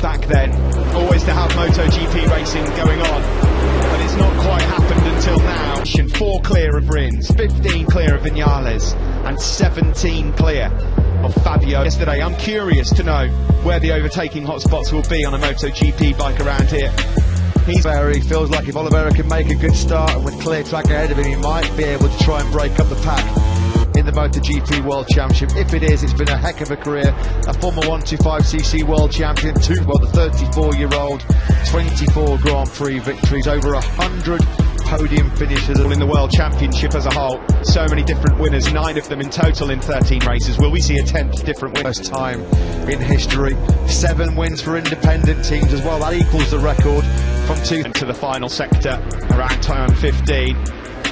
back then, always to have MotoGP racing going on, but it's not quite happened until now. 4 clear of Rins, 15 clear of Vinales, and 17 clear of Fabio yesterday. I'm curious to know where the overtaking hotspots will be on a MotoGP bike around here. He feels like if Oliveira can make a good start and with clear track ahead of him, he might be able to try and break up the pack in the MotoGP World Championship. If it is, it's been a heck of a career. A former 125cc World Champion, the 34-year-old, 24 Grand Prix victories, over 100 podium finishes in the World Championship as a whole. So many different winners, 9 of them in total in 13 races. Will we see a 10th different winner? First time in history. 7 wins for independent teams as well. That equals the record from 2 to the final sector around turn 15.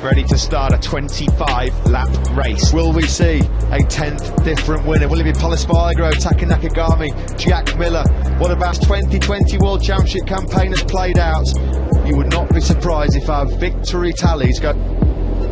Ready to start a 25-lap race. Will we see a 10th different winner? Will it be Polispargo, Taka Nakagami, Jack Miller? What about 2020 World Championship campaign has played out? You would not be surprised if our victory tallies go.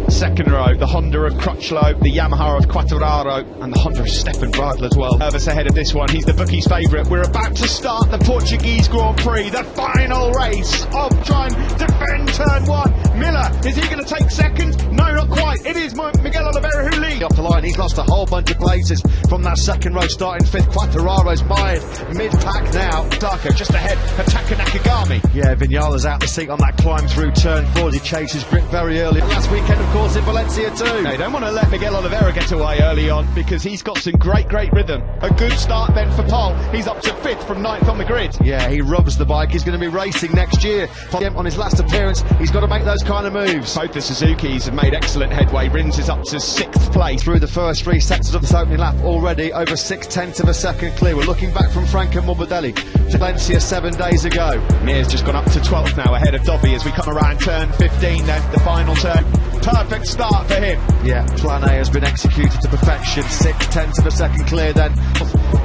Second row, the Honda of Crutchlow, the Yamaha of Quartararo, and the Honda of Stefan Bradl as well. Nervous ahead of this one, he's the bookies' favourite. We're about to start the Portuguese Grand Prix, the final race of trying to defend turn 1. Miller, is he going to take second? No, not quite. It is Miguel Oliveira who leads. Off the line, he's lost a whole bunch of places from that second row, starting 5th. Quartararo's mired mid-pack now. Darko just ahead of Taka Nakagami. Yeah, Vinales out the seat on that climb through turn 4 as he chases grip very early. Last weekend, of course, in Valencia too. They don't want to let Miguel Oliveira get away early on because he's got some great rhythm. A good start then for Pol. He's up to 5th from 9th on the grid. Yeah, he rubs the bike. He's going to be racing next year. On his last appearance, he's got to make those kind of moves. Both the Suzukis have made excellent headway. Rins is up to 6th place. Through the first 3 sectors of this opening lap, already over 6/10 of a second clear. We're looking back from Franco Morbidelli to Valencia 7 days ago. Mir's just gone up to 12th now, ahead of Dovi as we come around turn 15 then, the final turn. Perfect start for him. Yeah, plan A has been executed to perfection. 6/10 of a second clear then.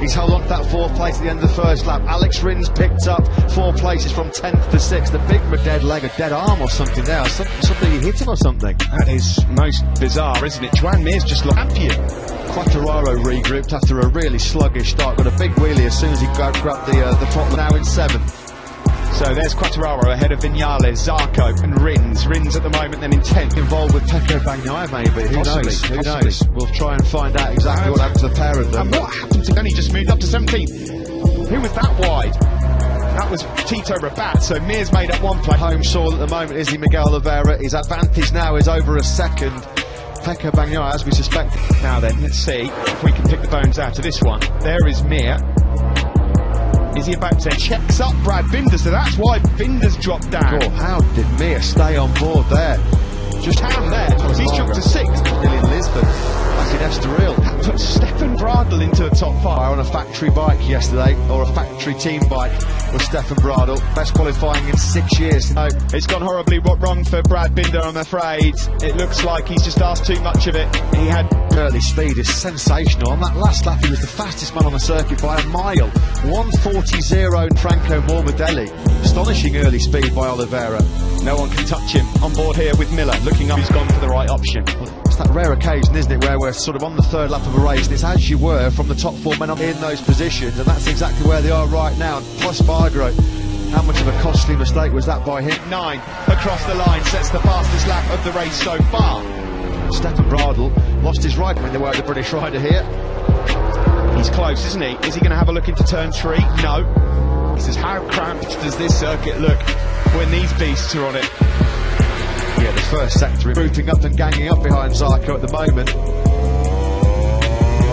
He's held on to that 4th place at the end of the first lap. Alex Rins picked up 4 places from 10th to 6th. A big dead leg, a dead arm or something there. Something he hit him or something. That is most bizarre, isn't it? Joan Mir's just looked champion. Quattararo regrouped after a really sluggish start. Got a big wheelie as soon as he grabbed the throttle. Now in 7th. So there's Quartararo ahead of Vinales, Zarco and Rins. Rins at the moment then in 10th. Involved with Pecco Bagnaia maybe, who knows? Who knows? We'll try and find out exactly what happened to the pair of them. And what happened to... He just moved up to 17th. Who was that wide? That was Tito Rabat, so Mir's made up 1 place. Home soil at the moment, is he Miguel Oliveira? His advantage now is over a second. Pecco Bagnaia, as we suspected. Now then, let's see if we can pick the bones out of this one. There is Mir. Is he about to checks up Brad Binder? So that's why Binder's dropped down. Oh, how did Mir stay on board there? Just down there. He's jumped to 6th. Still in Lisbon, back in Estoril. That puts Stefan Bradl into the top 5. On a factory bike yesterday, or a factory team bike, was Stefan Bradl. Best qualifying in 6 years. No, it's gone horribly wrong for Brad Binder, I'm afraid. It looks like he's just asked too much of it. He had... Early speed is sensational. On that last lap, he was the fastest man on the circuit by a mile. 1:40.0 in Franco Morbidelli. Astonishing early speed by Oliveira. No one can touch him. On board here with Miller, looking up, he's gone for the right option. It's that rare occasion, isn't it, where we're sort of on the 3rd lap of a race, and it's as you were from the top 4 men in those positions, and that's exactly where they are right now. And plus Spargo, how much of a costly mistake was that by him? 9 across the line, sets the fastest lap of the race so far. Stefan Bradl lost his ride when they were the British rider here. He's close, isn't he? Is he going to have a look into turn 3? No. He says, how cramped does this circuit look when these beasts are on it? Yeah, the first sector grouping up and ganging up behind Zarco at the moment.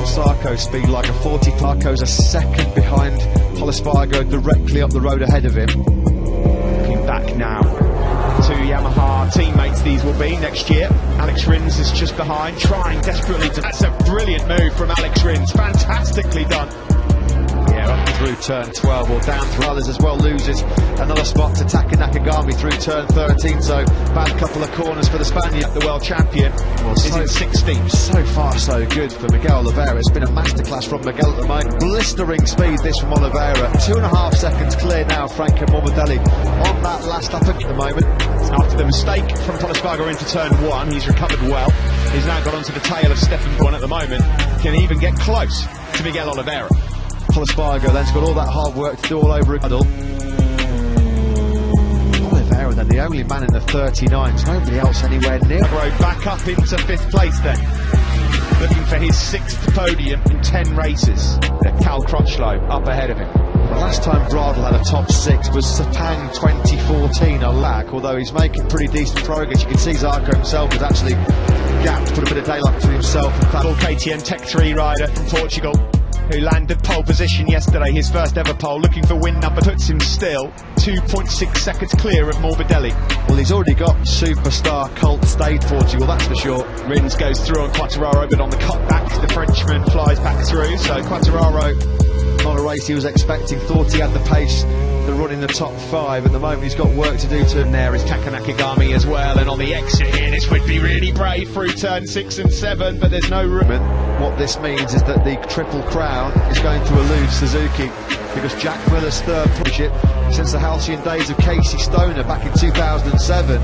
Zarco's speed like a 40. Zarco's a second behind Polispargo, directly up the road ahead of him. Looking back now, 2 Yamaha teammates these will be next year. Alex Rins is just behind, trying desperately to... That's a brilliant move from Alex Rins, fantastically done. Yeah, up through turn 12, or down through others as well, loses another spot to Taka Nakagami through turn 13, so bad couple of corners for the Spaniard. The world champion is in 16th. So far so good for Miguel Oliveira. It's been a masterclass from Miguel at the moment. Blistering speed this from Oliveira. 2.5 seconds clear now, Franco Morbidelli on that last lap at the moment. After the mistake from Polispargo into turn 1, he's recovered well. He's now got onto the tail of Stefan Bradl at the moment. Can even get close to Miguel Oliveira. Spargo then's got all that hard work to do all over again. Oliveira then, the only man in the 39s, nobody else anywhere near. Back up into 5th place then, looking for his 6th podium in 10 races. Cal Crutchlow up ahead of him. The last time Bradl had a top 6 was Sepang 2014, a lack, although he's making pretty decent progress. You can see Zarco himself has actually gapped, put a bit of daylight between himself and KTM Tech 3 rider from Portugal, who landed pole position yesterday, his first ever pole, looking for win number, puts him still 2.6 seconds clear of Morbidelli. Well, he's already got superstar cult state Portugal, that's for sure. Rins goes through on Quartararo, but on the cutback, the Frenchman flies back through, so Quartararo, not a race he was expecting, thought he had the pace to run in the top 5. At the moment he's got work to do to... And there is Taka Nakagami as well, and on the exit here this would be really brave through turn 6 and 7, but there's no room. What this means is that the Triple Crown is going to elude Suzuki, because Jack Miller's third project since the halcyon days of Casey Stoner back in 2007.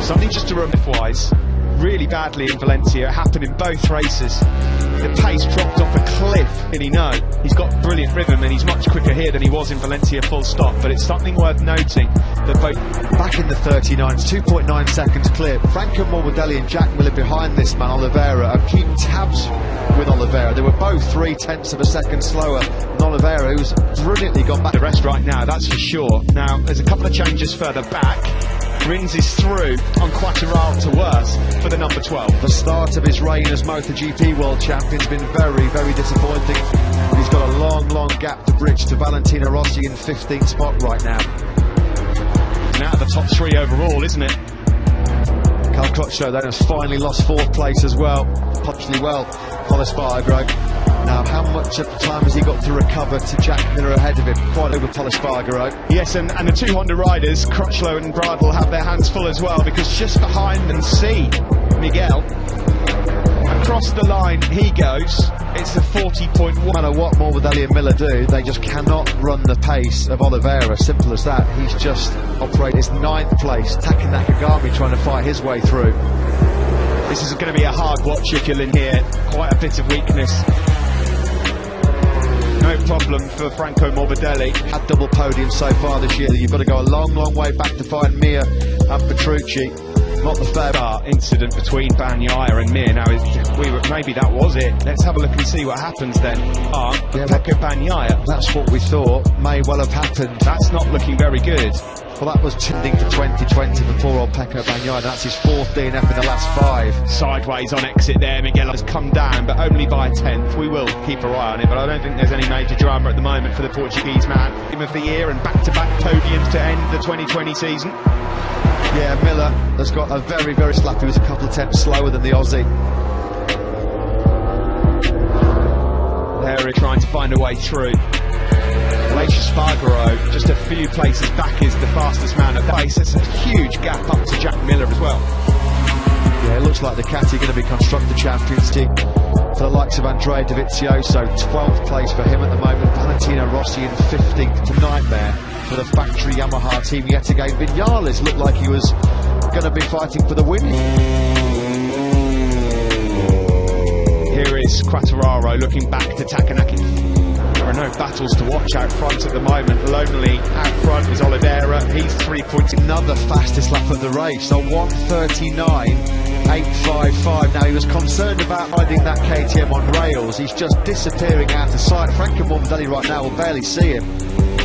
Something just to remember wise, really badly in Valencia, it happened in both races. The pace dropped off a cliff, and he's got brilliant rhythm and he's much quicker here than he was in Valencia, full stop. But it's something worth noting that both back in the 39s, 2.9 seconds clear. Franco Morbidelli and Jack Miller behind this man Oliveira are keeping tabs with Oliveira. They were both 0.3 of a second slower than Oliveira, who's brilliantly gone back the rest right now, that's for sure. Now there's a couple of changes further back. Rins is through on Quartararo to worse for the number 12. The start of his reign as MotoGP World Champion's been very, very disappointing. He's got a long gap to bridge to Valentino Rossi in 15th spot right now. Now the top 3 overall, isn't it? Cal Crutchlow then has finally lost 4th place as well, possibly well, Spargo. Now, how much of the time has he got to recover to Jack Miller ahead of him? Quite over Spargo. Yes, and the 2 Honda riders, Crutchlow and Bradl, have their hands full as well, because just behind them, Miguel. Across the line he goes. It's a 40.1. No matter what Morbidelli and Miller do, they just cannot run the pace of Oliveira. Simple as that. He's just operated his 9th place. Taka Nakagami trying to fight his way through. This is going to be a hard watch if you're in here. Quite a bit of weakness. No problem for Franco Morbidelli. Had double podiums so far this year. You've got to go a long way back to find Mir and Petrucci. Not the fair incident between Bagnaia and Mir. Now, maybe that was it. Let's have a look and see what happens then. Pecco Bagnaia. That's what we thought may well have happened. That's not looking very good. Well, that was tending to 2020 for poor old Pecco Bagnaia. That's his 4th DNF in the last 5. Sideways on exit there. Miguel has come down, but only by a 10th. We will keep our eye on it, but I don't think there's any major drama at the moment for the Portuguese man. Team of the year and back-to-back podiums to end the 2020 season. Yeah, Miller has got a very slap. He was a couple of tenths slower than the Aussie. They're trying to find a way through. Spargo, just a few places back, is the fastest man at the pace. It's a huge gap up to Jack Miller as well. Yeah, it looks like the Ducati are going to be Constructor Champions team for the likes of Andrea Dovizioso. 12th place for him at the moment. Valentino Rossi in 15th. It's a nightmare for the factory Yamaha team yet again. Vinales looked like he was going to be fighting for the win. Here is Quartararo looking back to Takanaki. There are no battles to watch out front at the moment. Lonely out front is Oliveira. He's 3 points. Another fastest lap of the race, a 1:39.855. Now, he was concerned about hiding that KTM on rails. He's just disappearing out of sight. Franco Morbidelli right now will barely see him.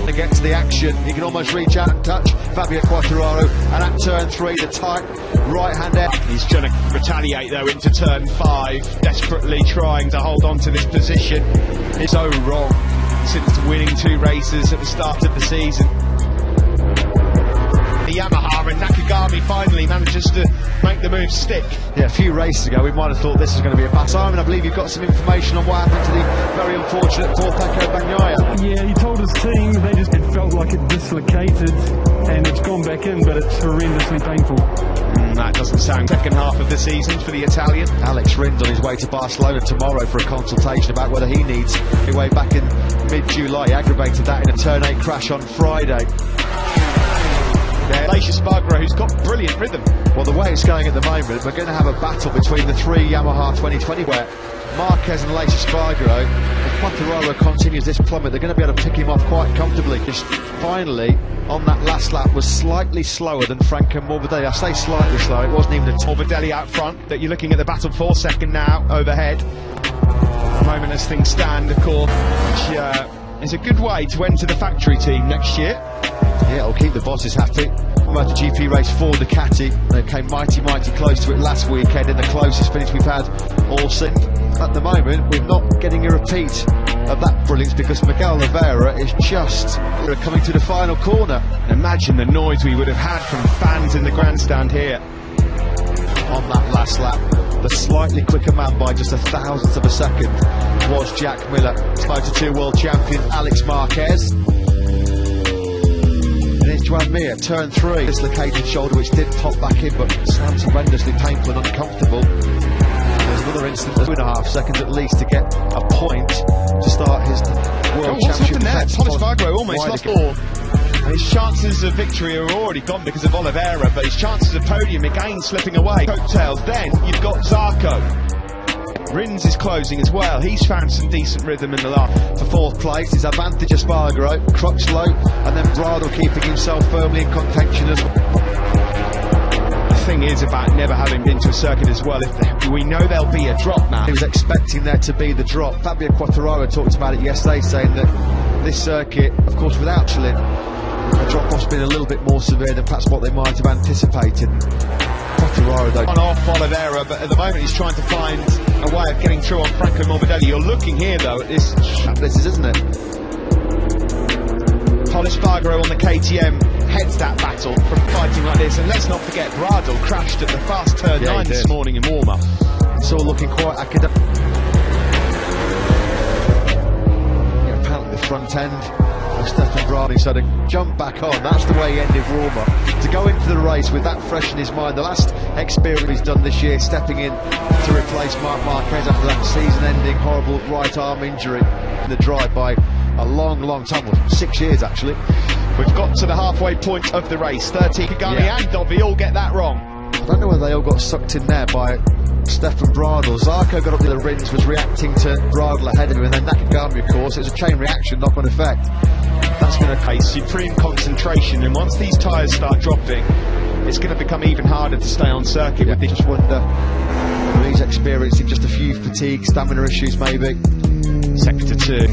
To get to the action, he can almost reach out and touch Fabio Quartararo, and at turn 3, the tight right hand end. He's trying to retaliate though into turn 5, desperately trying to hold on to this position. It's so wrong since winning 2 races at the start of the season. The Yamaha and Nakagami finally manages to make the move stick. Yeah, a few races ago we might have thought this was going to be a pass. Simon, I believe you've got some information on what happened to the very unfortunate poor Pecco Bagnaia. Yeah, he told his team it felt like it dislocated and it's gone back in, but it's horrendously painful. That doesn't sound. Second half of the season for the Italian. Alex Rins on his way to Barcelona tomorrow for a consultation about whether he needs a way back in mid-July. He aggravated that in a turn 8 crash on Friday. Spargo, who's got brilliant rhythm. Well, the way it's going at the moment, we're going to have a battle between the 3 Yamaha 2020 where Marquez and Lace Espargaro, if Quartararo continues this plummet, they're going to be able to pick him off quite comfortably. Just finally, on that last lap, was slightly slower than Franco Morbidelli. I say slightly slower, it wasn't even a Morbidelli out front, that you're looking at the battle for second now, overhead. At the moment as things stand, of course, which is a good way to enter the factory team next year. Yeah, it'll keep the bosses happy. MotoGP race for Ducati. They came mighty close to it last weekend in the closest finish we've had all season. At the moment, we're not getting a repeat of that brilliance because Miguel Oliveira is just coming to the final corner. Imagine the noise we would have had from fans in the grandstand here. On that last lap, the slightly quicker man by just a thousandth of a second was Jack Miller. Moto2 world champion Alex Marquez. And it's Joan Mir, turn 3, dislocated shoulder which did pop back in but sounds horrendously painful and uncomfortable. There's another instant of 2.5 seconds at least to get a point to start his world championship defence. Hasil Motogp almost lost all. And his chances of victory are already gone because of Oliveira, but his chances of podium again slipping away. Coattails, then you've got Zarco. Rins is closing as well. He's found some decent rhythm in the last. For 4th place is Advantage Espargaro, Crutchlow, and then Bradle keeping himself firmly in contention as well. The thing is about never having been to a circuit as well, we know there'll be a drop now. He was expecting there to be the drop. Fabio Quartararo talked about it yesterday, saying that this circuit, of course without Chilin, the drop-off's been a little bit more severe than perhaps what they might have anticipated. Quartararo though on off Oliveira, but at the moment he's trying to find a way of getting through on Franco Morbidelli. You're looking here though at this is, isn't it? Espargaro on the KTM heads that battle from fighting like this, and let's not forget Bradle crashed at the fast turn 9 this morning in warm-up. It's all looking quite academic. Yeah, apparently the front end of Stefan Bradle, so to jump back on, that's the way he ended warm-up. To go into the race with that fresh in his mind, the last experience he's done this year, stepping in to replace Marc Marquez after that season-ending horrible right arm injury in the drive by a long time, well, 6 years actually. We've got to the halfway point of the race. 30 Kagami and Dovi all get that wrong. I don't know whether they all got sucked in there by Stefan Bradle. Zarco got up to the Rins, was reacting to Bradle ahead of him, and then Nakagami, of course. It was a chain reaction, knock-on effect. That's going to case supreme concentration, and once these tyres start dropping, it's going to become even harder to stay on circuit. Yeah, just wonder whether he's experiencing just a few fatigue, stamina issues maybe. Sector 2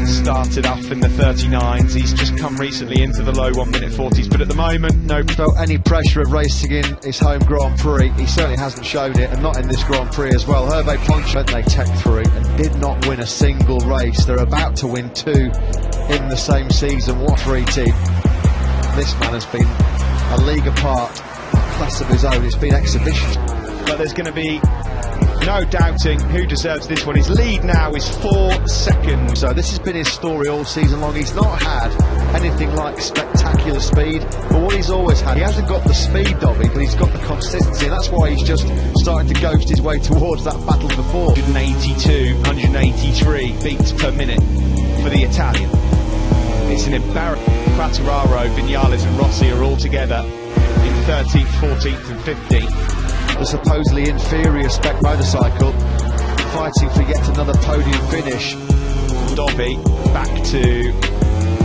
started off in the 39s. He's just come recently into the low 1:40s, but at the moment, no. Felt any pressure of racing in his home Grand Prix. He certainly hasn't shown it, and not in this Grand Prix as well. Hervé Poncho, they Tech 3 and did not win a single race. They're about to win 2 in the same season. What 3 team? This man has been a league apart, a class of his own. It's been exhibition. But there's going to be no doubting who deserves this one. His lead now is 4 seconds. So this has been his story all season long. He's not had anything like spectacular speed, but what he's always had, he hasn't got the speed of it, but he's got the consistency, and that's why he's just starting to ghost his way towards that battle before. 182, 183 beats per minute for the Italian. It's an embarrassment. Quartararo, Viñales and Rossi are all together in 13th, 14th and 15th. The supposedly inferior spec motorcycle fighting for yet another podium finish. Dovi back to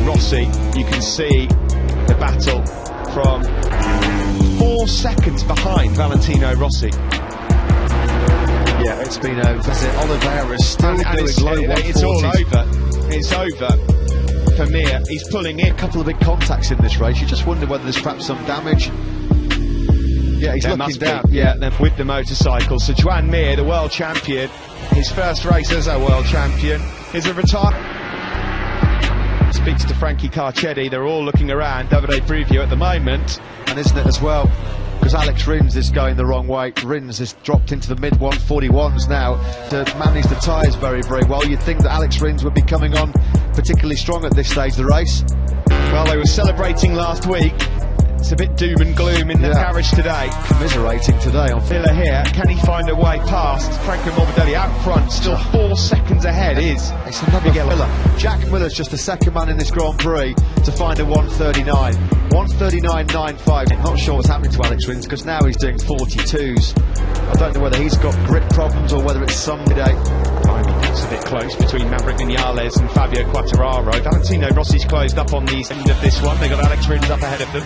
Rossi. You can see the battle from 4 seconds behind Valentino Rossi. Yeah, it's been over. Oliveira's still doing low 140s. It's all over. It's over for Mir. He's pulling in. A couple of big contacts in this race. You just wonder whether there's perhaps some damage. Yeah, he's looking down. Yeah, then with the motorcycle. So Joan Mir, the world champion, his first race as a world champion, is a retire. Speaks to Frankie Carcetti. They're all looking around. Davide Preview at the moment. And isn't it as well? Because Alex Rins is going the wrong way. Rins has dropped into the mid 141s now to manage the tyres very well. You'd think that Alex Rins would be coming on particularly strong at this stage of the race. Well, they were celebrating last week. It's a bit doom and gloom in the garage today. Commiserating today on Villa here. Can he find a way past Franco Morbidelli out front? Still 4 seconds ahead. It's another Villa. Jack Miller's just the second man in this Grand Prix to find a 139. 139.95. Not sure what's happening to Alex Rins because now he's doing 42s. I don't know whether he's got grip problems or whether it's some day. looks a bit close between Maverick Vinales and Fabio Quartararo. Valentino Rossi's closed up on the end of this one. They've got Alex Rins up ahead of them.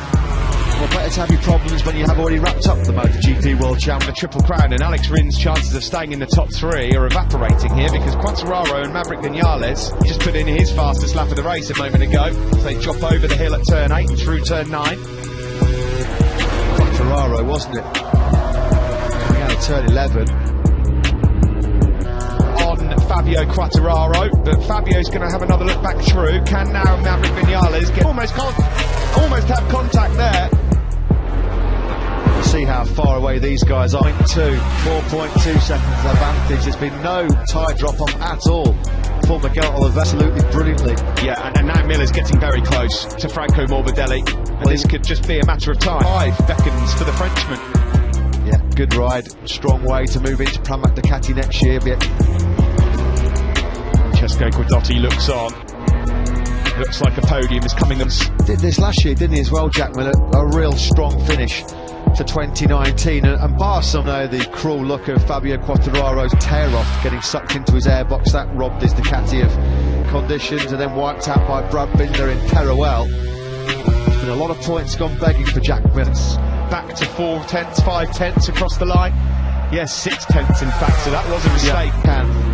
Well, better to have your problems when you have already wrapped up the MotoGP World Champ. The Triple Crown, and Alex Rins' chances of staying in the top three are evaporating here because Quartararo and Maverick Vinales just put in his fastest lap of the race a moment ago. So they drop over the hill at turn 8 and through turn 9. Quartararo, wasn't it? Coming out of turn 11. On Fabio Quartararo, but Fabio's going to have another look back through. Can now Maverick Vinales get almost have contact there? See how far away these guys are. 4.2 seconds advantage. There's been no tyre drop off at all for Miguel Oliveira, absolutely brilliantly. Yeah, and now Miller's getting very close to Franco Morbidelli, and this could just be a matter of time. 5 beckons for the Frenchman. Yeah, good ride, strong way to move into Pramac Ducati next year. Francesco Guidotti looks on. Looks like a podium is coming. Did this last year, didn't he, as well, Jack Miller? A real strong finish to 2019, and bar some the cruel look of Fabio Quartararo's tear-off getting sucked into his airbox. That robbed his Ducati of conditions and then wiped out by Brad Binder in Teruel. There's been a lot of points gone begging for Jack Miller. Back to 4 tenths, 5 tenths across the line. Yes, 6 tenths in fact, so that was a mistake. Yeah,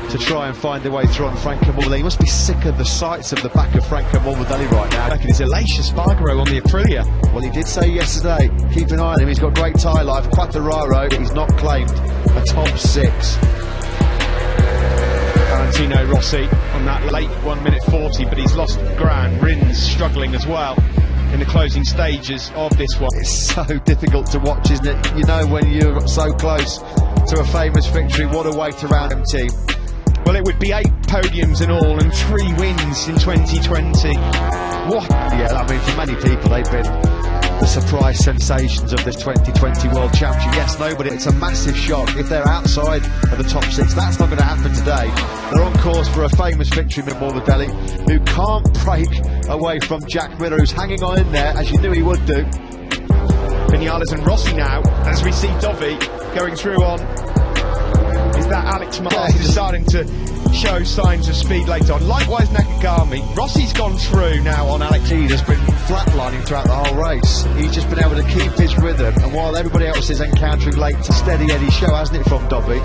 to try and find their way through on Franco Morbidelli. He must be sick of the sights of the back of Franco Morbidelli right now. I reckon it's Elisha Spargaro on the Aprilia. Well, he did say yesterday, keep an eye on him, he's got great tyre life. Quartararo, he's not claimed a top 6. Valentino Rossi on that late 1 minute 40, but he's lost ground. Rins struggling as well in the closing stages of this one. It's so difficult to watch, isn't it? You know, when you're so close to a famous victory, what a way to round them team. Well, it would be 8 podiums in all and 3 wins in 2020. What? Yeah, I mean, for many people, they've been the surprise sensations of this 2020 World Championship. Yes, nobody, it's a massive shock. If they're outside of the top 6, that's not going to happen today. They're on course for a famous victory with Morbidelli, who can't break away from Jack Miller, who's hanging on in there, as you knew he would do. Vinales and Rossi now, as we see Dovi going through on. Is that Alex Miles is starting to show signs of speed later on? Likewise Nakagami. Rossi's gone through now on Alex. He has been flatlining throughout the whole race. He's just been able to keep his rhythm, and while everybody else is encountering late, steady Eddie show, hasn't it, from Dovi?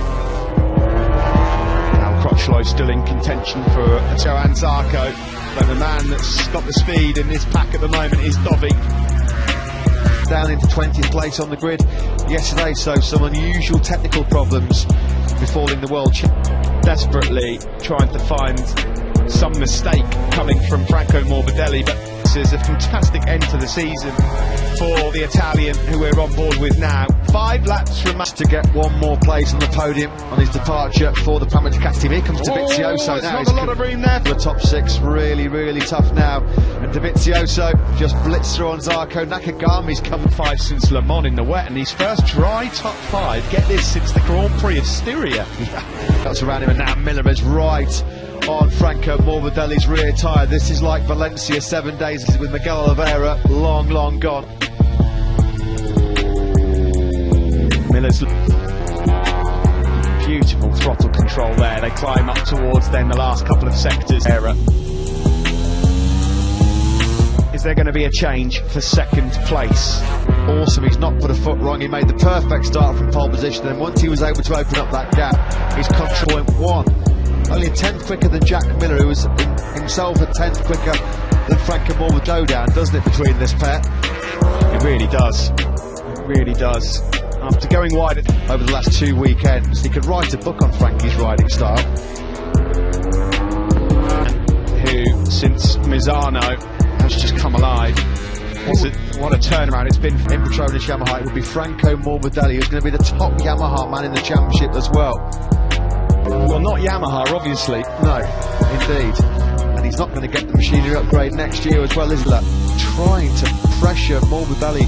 Now Crutchlow still in contention for Johan Zarco, but the man that's got the speed in this pack at the moment is Dovi. Down into 20th place on the grid yesterday, so some unusual technical problems befalling the world champ. Desperately trying to find some mistake coming from Franco Morbidelli, but this is a fantastic end to the season for the Italian who we're on board with now. 5 laps from to get one more place on the podium on his departure for the Pramac Ducati team. Here comes Dovizioso now. Not a lot of room there for the top 6. Really, really tough now. And Dovizioso just blitzed through on Zarco. Nakagami's come 5 since Le Mans in the wet, and his first dry top 5. Get this, since the Grand Prix of Styria. That's around him, and now Miller is right on Franco Morbidelli's rear tyre. This is like Valencia 7 days with Miguel Oliveira long, long gone. Miller's beautiful throttle control there. They climb up towards then the last couple of sectors. Is there going to be a change for 2nd place? Awesome, he's not put a foot wrong. He made the perfect start from pole position, and once he was able to open up that gap, he's control 0.1. Only a 10th quicker than Jack Miller, who was himself a 10th quicker than Franco Morbidelli down, doesn't it, between this pair? It really does. It really does. After going wide over the last 2 weekends, he could write a book on Frankie's riding style. Who, since Misano, has just come alive. What a turnaround it's been in Petronas Yamaha. It would be Franco Morbidelli, who's going to be the top Yamaha man in the championship as well. Well, not Yamaha, obviously. No, indeed. And he's not going to get the machinery upgrade next year as well, is he? Trying to pressure Morbidelli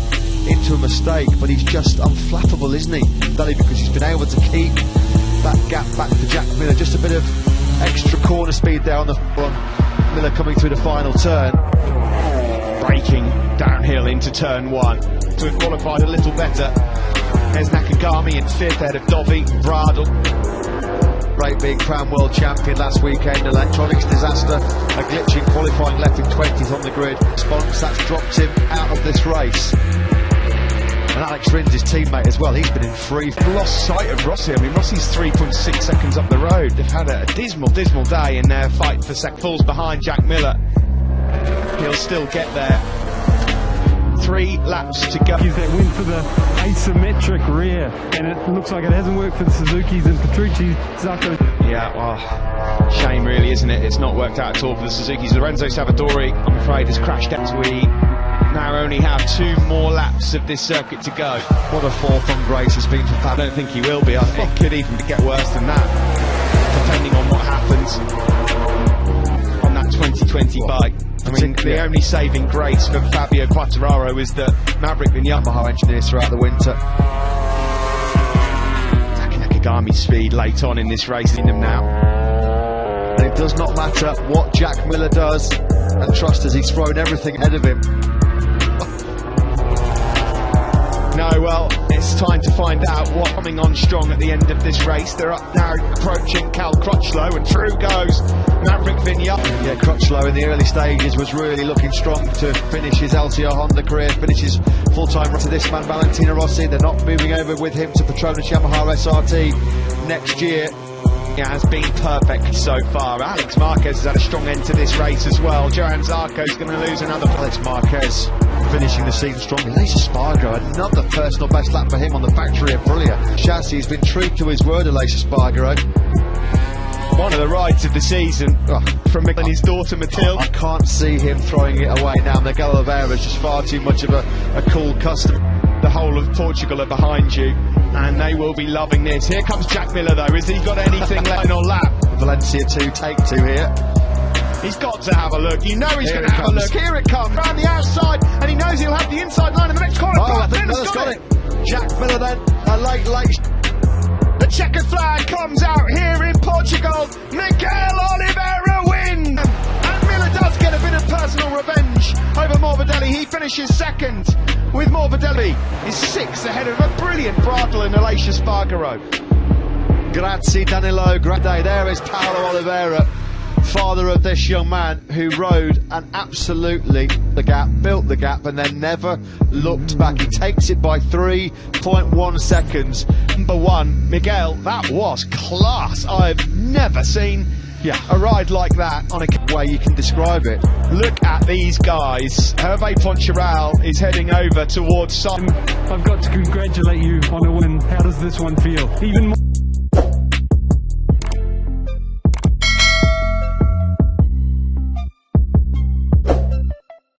into a mistake, but he's just unflappable, isn't he? Because he's been able to keep that gap back to Jack Miller. Just a bit of extra corner speed there on the front. Miller coming through the final turn. Braking downhill into turn 1 to have qualified a little better. There's Nakagami in 5th ahead of Dovi, Bradl. break, being crowned world champion last weekend. Electronics disaster, a glitch in qualifying, left him 20th on the grid. Response, that's dropped him out of this race. And Alex Rins, his teammate as well, he's been in free. Lost sight of Rossi. I mean, Rossi's 3.6 seconds up the road. They've had a dismal day in their fight for second. Falls behind Jack Miller. He'll still get there. 3 laps to go. That went for the asymmetric rear, and it looks like it hasn't worked for the Suzukis and Petrucci. Zarco. Yeah, well, shame really, isn't it? It's not worked out at all for the Suzukis. Lorenzo Savadori, I'm afraid, has crashed out. We now only have 2 more laps of this circuit to go. What a fall from grace has been for Fab. I don't think he will be. I think it could even get worse than that, depending on what happens on that 2020 bike. I mean, the only saving grace for Fabio Quartararo is that Maverick and Yamaha engineers throughout the winter. Nakagami's speed late on in this race in them now. And it does not matter what Jack Miller does, and trust us, he's thrown everything ahead of him. No, well, it's time to find out what's coming on strong at the end of this race. They're up now approaching Cal Crutchlow, and through goes Maverick Vineyard. Yeah, Crutchlow in the early stages was really looking strong to finish his LCR Honda career, finish his full-time run to this man, Valentino Rossi. They're not moving over with him to Petronas Yamaha SRT next year. Yeah, has been perfect so far. Alex Marquez has had a strong end to this race as well. Johan Zarco's going to lose another. Alex Marquez finishing the season strongly. Lisa Spargo, another personal best lap for him on the factory Aprilia chassis. He's been true to his word, Alisa Spargo. One of the rides of the season from his daughter Mathilde. I can't see him throwing it away now. Miguel Oliveira is just far too much of a cool customer. The whole of Portugal are behind you, and they will be loving this. Here comes Jack Miller though. Has he got anything left on lap? Valencia 2, take 2 here. He's got to have a look. You know he's going to have a look. Here it comes, round the outside, and he knows he'll have the inside line in the next corner. Oh, I think Miller's got it. Jack Miller then, a late. The checkered flag comes out here in Portugal. Miguel Oliveira wins! And Miller does get a bit of personal revenge over Morbidelli. He finishes second, with Morbidelli is 6th ahead of a brilliant Bradl and Alisa Spargaro. Grazie Danilo, great day. There is Paolo Oliveira, father of this young man who rode and absolutely built the gap and then never looked back. He takes it by 3.1 seconds. Number 1, Miguel, that was class. I've never seen a ride like that on a way you can describe it. Look at these guys. Hervé Poncharal is heading over towards Simon. I've got to congratulate you on a win. How does this one feel? Even more